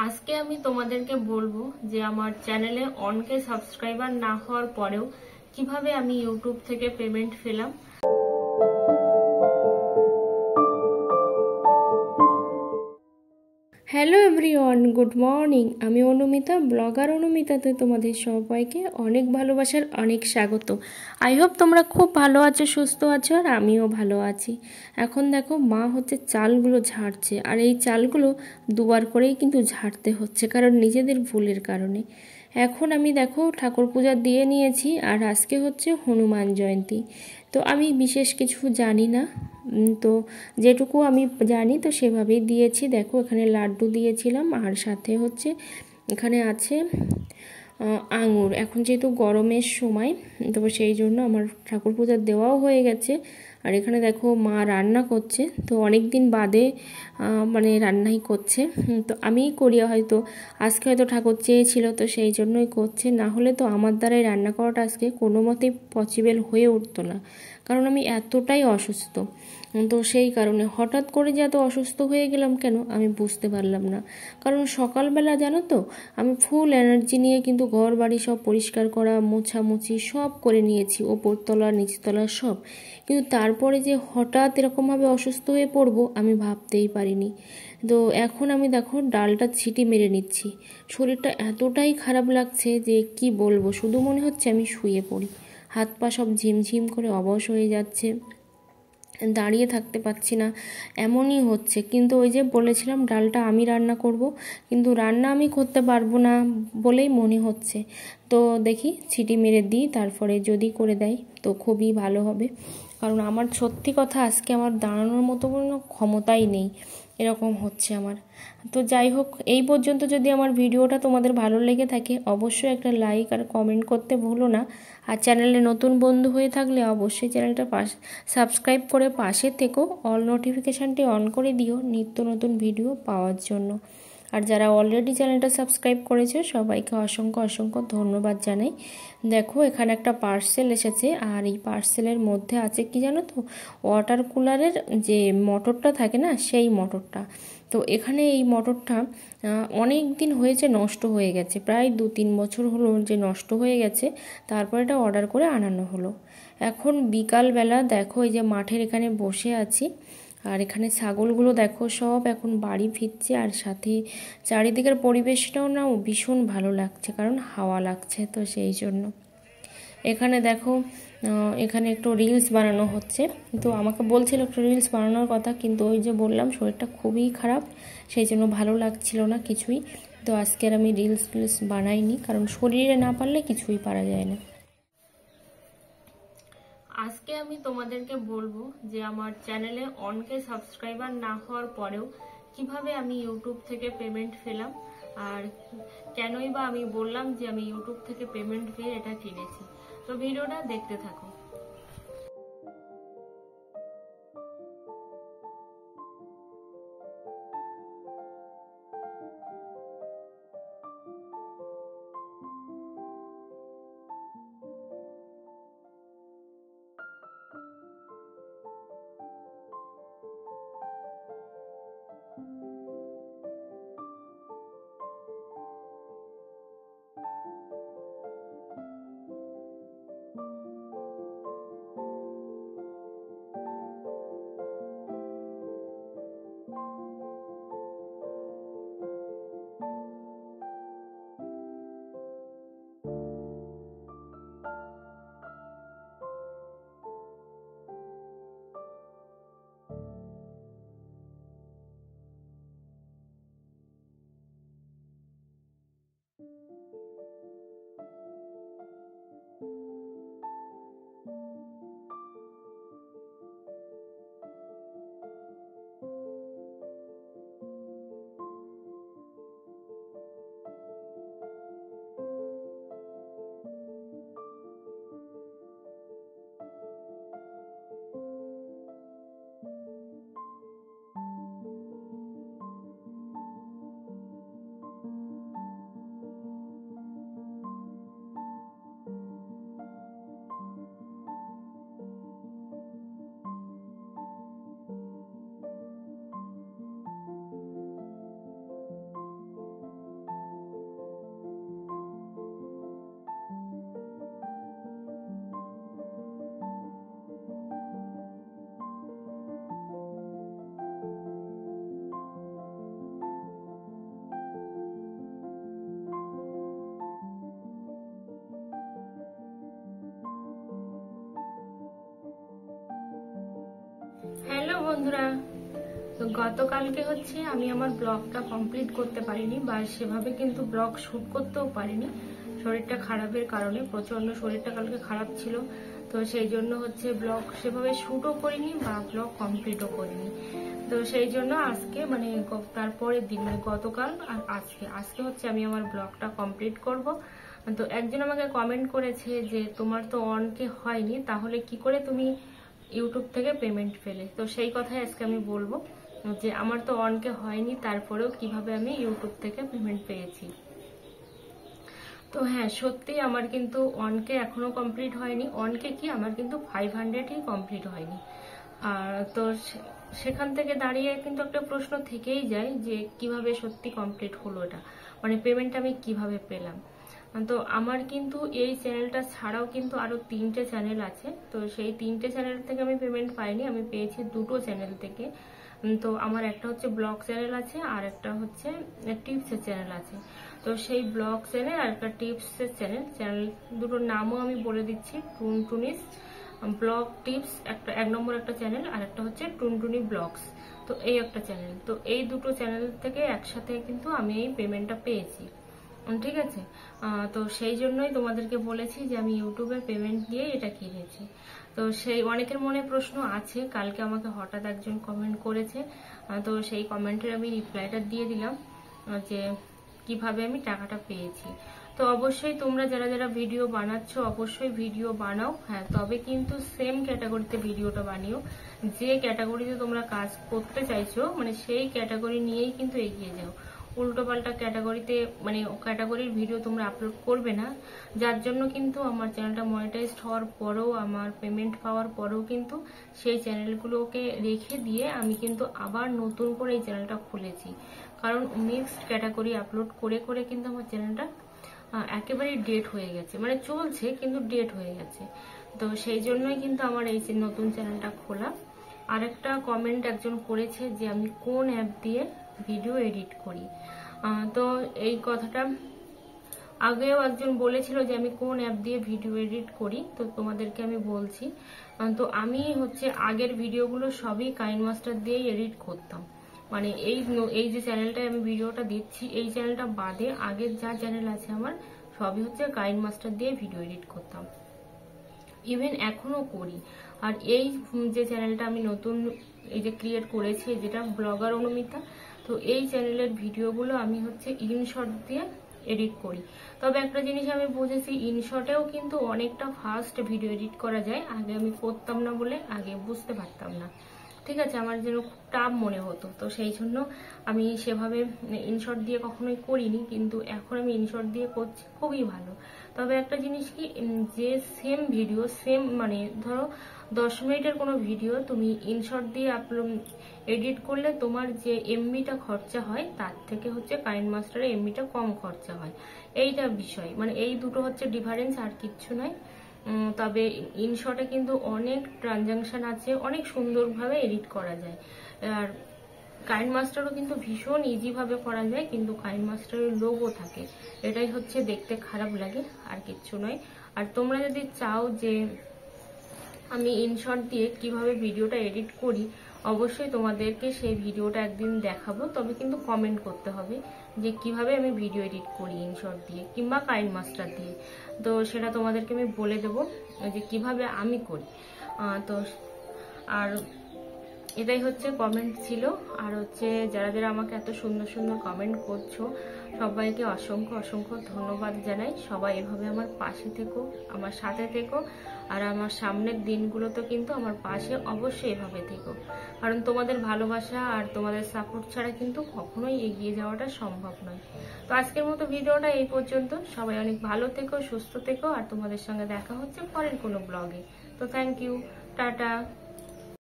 আজকে আমি তোমাদেরকে বলবো যে আমার চ্যানেলে অনকে সাবস্ক্রাইবার না হওয়ার পরেও কিভাবে আমি ইউটিউব থেকে পেমেন্ট পেলাম। Hello everyone, good morning. আমি অনুমিতা, ব্লগার অনুমিতাতে তোমাদের সবাইকে অনেক ভালোবাসার অনেক স্বাগত। আই হোপ তোমরা খুব ভালো আছো, সুস্থ আছো, আর আমিও ভালো আছি। এখন দেখো মা হচ্ছে চালগুলো ঝাড়ছে, আর এই চালগুলো দুবার করেই কিন্তু ঝাড়তে হচ্ছে, কারণ নিজেদের ভুলের কারণে। এখন আমি দেখো ঠাকুর পূজা দিয়ে নিয়েছি, আর আজকে হচ্ছে হনুমান জয়ন্তী। তো আমি বিশেষ কিছু জানি না, তো যেটুকু আমি জানি তো সেভাবেই দিয়েছি। দেখো এখানে লাড্ডু দিয়েছিলাম, আর সাথে হচ্ছে এখানে আছে আঙুর। এখন যেহেতু গরমের সময়, তো সেই জন্য আমার ঠাকুর পূজা দেওয়াও হয়ে গেছে। আর এখানে দেখো মা রান্না করছে, তো অনেক দিন বাদে মানে রান্নাই করছে। তো আমিই করি, হয়তো আজকে হয়তো ঠাকুর চেয়েছিল, তো সেই জন্যই করছে। না হলে তো আমার দ্বারাই রান্না করাটা আজকে কোনো মতেই পসিবল হয়ে উঠতো না, কারণ আমি এতটাই অসুস্থ। তো সেই কারণে হঠাৎ করে যে এত অসুস্থ হয়ে গেলাম কেন আমি বুঝতে পারলাম না। কারণ সকালবেলা জানো তো আমি ফুল এনার্জি নিয়ে কিন্তু ঘর বাড়ি সব পরিষ্কার করা, মোছামুছি সব করে নিয়েছি, ওপরতলা নিচতলা সব। কিন্তু তারপরে যে হঠাৎ এরকমভাবে অসুস্থ হয়ে পড়বো আমি ভাবতেই পারিনি। তো এখন আমি দেখো ডালটা ছিটি মেরে নিচ্ছি। শরীরটা এতটাই খারাপ লাগছে যে কি বলবো, শুধু মনে হচ্ছে আমি শুয়ে পড়ি। হাত পা সব ঝিমঝিম করে অবশ হয়ে যাচ্ছে, দাঁড়িয়ে থাকতে পারছি না, এমনই হচ্ছে। কিন্তু ওই যে বলেছিলাম ডালটা আমি রান্না করব, কিন্তু রান্না আমি করতে পারবো না বলেই মনে হচ্ছে। তো দেখি ছিটি মেরে দিই, তারপরে যদি করে দেয় তো খুবই ভালো হবে। কারণ আমার সত্যি কথা আজকে আমার দাঁড়ানোর মতো কোনো ক্ষমতাই নেই, এরকম হচ্ছে আমার। তো যাই হোক, এই পর্যন্ত যদি আমার ভিডিওটা তোমাদের ভালো লেগে থাকে অবশ্যই একটা লাইক আর কমেন্ট করতে ভুলো না। আর চ্যানেলে নতুন বন্ধু হয়ে থাকলে অবশ্যই চ্যানেলটা সাবস্ক্রাইব করে পাশে থেকো, অল নোটিফিকেশানটি অন করে দিও নিত্য নতুন ভিডিও পাওয়ার জন্য। আর যারা অলরেডি চ্যানেলটা সাবস্ক্রাইব করেছে সবাইকে অসংখ্য অসংখ্য ধন্যবাদ জানাই। দেখো এখানে একটা পার্সেল এসেছে, আর এই পার্সেলের মধ্যে আছে কি জানো তো, ওয়াটার কুলারের যে মোটরটা থাকে না, সেই মোটরটা। তো এখানে এই মোটরটা অনেক দিন হয়েছে নষ্ট হয়ে গেছে, প্রায় 2-3 বছর হলো যে নষ্ট হয়ে গেছে। তারপর এটা অর্ডার করে আনানো হলো। এখন বিকালবেলা দেখো এই যে মাঠের এখানে বসে আছি, আর এখানে ছাগলগুলো দেখো সব এখন বাড়ি ফিরছে, আর সাথে চারিদিকের পরিবেশটাও না ভীষণ ভালো লাগছে, কারণ হাওয়া লাগছে, তো সেই জন্য। এখানে দেখো এখানে একটু রিলস বানানো হচ্ছে। তো আমাকে বলছিল একটু রিলস বানানোর কথা, কিন্তু ওই যে বললাম শরীরটা খুবই খারাপ, সেই জন্য ভালো লাগছিল না কিছুই। তো আজকের আমি রিলস বানাইনি, কারণ শরীরে না পারলে কিছুই পারা যায় না। আজকে আমি তোমাদেরকে বলবো যে আমার চ্যানেলে অনকে সাবস্ক্রাইবার না হওয়ার পরেও কিভাবে আমি ইউটিউব থেকে পেমেন্ট পেলাম, আর কেনই বা আমি বললাম যে আমি ইউটিউব থেকে পেমেন্ট পেয়ে এটা কিনেছি। তো ভিডিওটা দেখতে থাকো। বন্ধুরা, তো গতকালকে হচ্ছে আমি আমার ব্লগটা কমপ্লিট করতে পারিনি বা সেভাবে কিন্তু ব্লগ শুট করতেও পারিনি। শরীরটা খারাপের কারণে, প্রচন্ড শরীরটা কালকে খারাপ ছিল, তো সেই জন্য হচ্ছে ব্লগ সেভাবে শুটও করিনি বা ব্লগ কমপ্লিটও করিনি। তো সেই জন্য আজকে মানে তারপরের দিন মানে গতকাল আর আজকে হচ্ছে আমি আমার ব্লগটা কমপ্লিট করব। তো একজন আমাকে কমেন্ট করেছে যে তোমার তো অনকে হয়নি, তাহলে কি করে তুমি ইউটিউব থেকে পেমেন্ট পেলে। তো সেই কথাই আজকে আমি বলবো যে আমার তো অনকে হয়নি, তারপরেও কিভাবে আমি ইউটিউব থেকে পেমেন্ট পেয়েছি। তো হ্যাঁ, সত্যি আমার কিন্তু অনকে এখনো কমপ্লিট হয়নি। অনকে কি আমার কিন্তু 500ই কমপ্লিট হয়নি। আর তো সেখান থেকে দাঁড়িয়ে কিন্তু একটা প্রশ্ন থেকেই যায় যে কিভাবে সত্যি কমপ্লিট হলো এটা, মানে পেমেন্ট আমি কিভাবে পেলাম। তো আমার কিন্তু এই চ্যানেলটা ছাড়াও কিন্তু আরো 3টে চ্যানেল আছে। তো সেই 3টে চ্যানেল থেকে আমি পেমেন্ট পাইনি, আমি পেয়েছি 2টো চ্যানেল থেকে। তো আমার একটা হচ্ছে ব্লগ চ্যানেল আছে আর একটা হচ্ছে টিপসের চ্যানেল আছে। তো সেই ব্লগ চ্যানেল আর একটা টিপসের চ্যানেল দুটোর নামও আমি বলে দিচ্ছি। টুনটুনিস ব্লগ টিপস একটা 1 নম্বর একটা চ্যানেল, আর একটা হচ্ছে টুনটুনি ব্লগস। তো এই একটা চ্যানেল, তো এই দুটো চ্যানেল থেকে একসাথে কিন্তু আমি এই পেমেন্টটা পেয়েছি। ঠিক আছে, তো সেই জন্যই তোমাদেরকে বলেছি যে আমি ইউটিউবের পেমেন্ট দিয়ে এটা কিনেছি। তো সেই অনেকের মনে প্রশ্ন আছে, কালকে আমাকে হঠাৎ একজন কমেন্ট করেছে, তো সেই কমেন্টের আমি রিপ্লাইটা দিয়ে দিলাম যে কিভাবে আমি টাকাটা পেয়েছি। তো অবশ্যই তোমরা যারা যারা ভিডিও বানাচ্ছ অবশ্যই ভিডিও বানাও, হ্যাঁ, তবে কিন্তু সেম ক্যাটাগরিতে ভিডিওটা বানিও। যে ক্যাটাগরিতে তোমরা কাজ করতে চাইছো মানে সেই ক্যাটাগরি নিয়েই কিন্তু এগিয়ে যাও। উল্টো পাল্টা ক্যাটাগরিতে মানে ক্যাটাগরির ভিডিও তোমরা আপলোড করবে না, যার জন্য কিন্তু আমার চ্যানেলটা মনিটাইজড হওয়ার পরেও, আমার পেমেন্ট পাওয়ার পরেও কিন্তু সেই চ্যানেলগুলোকে রেখে দিয়ে আমি কিন্তু আবার নতুন করে এই চ্যানেলটা খুলেছি। কারণ মিক্সড ক্যাটাগরি আপলোড করে করে কিন্তু আমার চ্যানেলটা একেবারে ডেট হয়ে গেছে, মানে চলছে কিন্তু ডেট হয়ে গেছে। তো সেই জন্যই কিন্তু আমার এই নতুন চ্যানেলটা খোলা। আরেকটা কমেন্ট একজন করেছে যে আমি কোন অ্যাপ দিয়ে ভিডিও এডিট করি। তো এই কথাটা আগেও একজন বলেছিল যে আমি কোন অ্যাপ দিয়ে ভিডিও এডিট করি, তো তোমাদেরকে আমি বলছি। তো আমি হচ্ছে আগের ভিডিওগুলো সবই কাইনমাস্টার দিয়েই এডিট করতাম। মানে এই যে চ্যানেলটায় আমি ভিডিওটা দিচ্ছি, এই চ্যানেলটা বাদে আগের যা চ্যানেল আছে আমার সবই হচ্ছে কাইনমাস্টার দিয়ে ভিডিও এডিট করতাম, ইভেন এখনো করি। আর এই যে চ্যানেলটা আমি নতুন এই যে ক্রিয়েট করেছি, যেটা ব্লগার অনুমিতা, তো এই চ্যানেলের ভিডিওগুলো আমি হচ্ছে ইনশট দিয়ে এডিট করি। তবে একটা জিনিস আমি বুঝেছি, ইনশটেও কিন্তু অনেকটা ফাস্ট ভিডিও এডিট করা যায়। আগে আমি করতাম না বলে আগে বুঝতে পারতাম না, ঠিক আছে, আমার যেন খুব টাফ মনে হতো। তো সেই জন্য আমি সেভাবে ইনশট দিয়ে কখনোই করিনি, কিন্তু এখন আমি ইনশট দিয়ে করছি, খুবই ভালো। তবে একটা জিনিস কি, যে সেম ভিডিও সেম মানে ধরো 10 মিনিটের কোনো ভিডিও তুমি ইনশট দিয়ে আপলোড এডিট করলে তোমার যে এমবিটা খরচা হয় তার থেকে হচ্ছে কাইনমাস্টারে এমবিটা কম খরচা হয়। এইটা বিষয়, মানে এই দুটো হচ্ছে ডিফারেন্স, আর কিচ্ছু নয়। তবে ইনশটে কিন্তু অনেক ট্রানজাকশন আছে, অনেক সুন্দরভাবে এডিট করা যায়। আর কাইনমাস্টারও কিন্তু ভীষণ ইজি ভাবে করা যায়, কিন্তু কাইনমাস্টারের লোগো থাকে, এটাই হচ্ছে দেখতে খারাপ লাগে, আর কিচ্ছু নয়। আর তোমরা যদি চাও যে আমি ইনশট দিয়ে কিভাবে ভিডিওটা এডিট করি, অবশ্যই তোমাদেরকে সেই ভিডিওটা একদিন দেখাবো। তবে কিন্তু কমেন্ট করতে হবে যে কিভাবে আমি ভিডিও এডিট করি ইনশট দিয়ে কিংবা কাইনমাস্টার দিয়ে। তো সেটা তোমাদেরকে আমি বলে দেবো যে কিভাবে আমি করি। তো আর এটাই হচ্ছে কমেন্ট ছিল। আর হচ্ছে যারা যারা আমাকে এত সুন্দর সুন্দর কমেন্ট করছো সবাইকে অসংখ্য অসংখ্য ধন্যবাদ জানাই। সবাই এভাবে আমার পাশে থেকো, আমার সাথে থেকো, আর আমার সামনের দিনগুলোতে কিন্তু আমার পাশে অবশ্যই এভাবে থেকো, কারণ তোমাদের ভালোবাসা আর তোমাদের সাপোর্ট ছাড়া কিন্তু কখনোই এগিয়ে যাওয়াটা সম্ভব নয়। তো আজকের মতো ভিডিওটা এই পর্যন্ত। সবাই অনেক ভালো থেকো, সুস্থ থেকো, আর তোমাদের সঙ্গে দেখা হচ্ছে পরের কোনো ব্লগে। তো থ্যাংক ইউ, টাটা।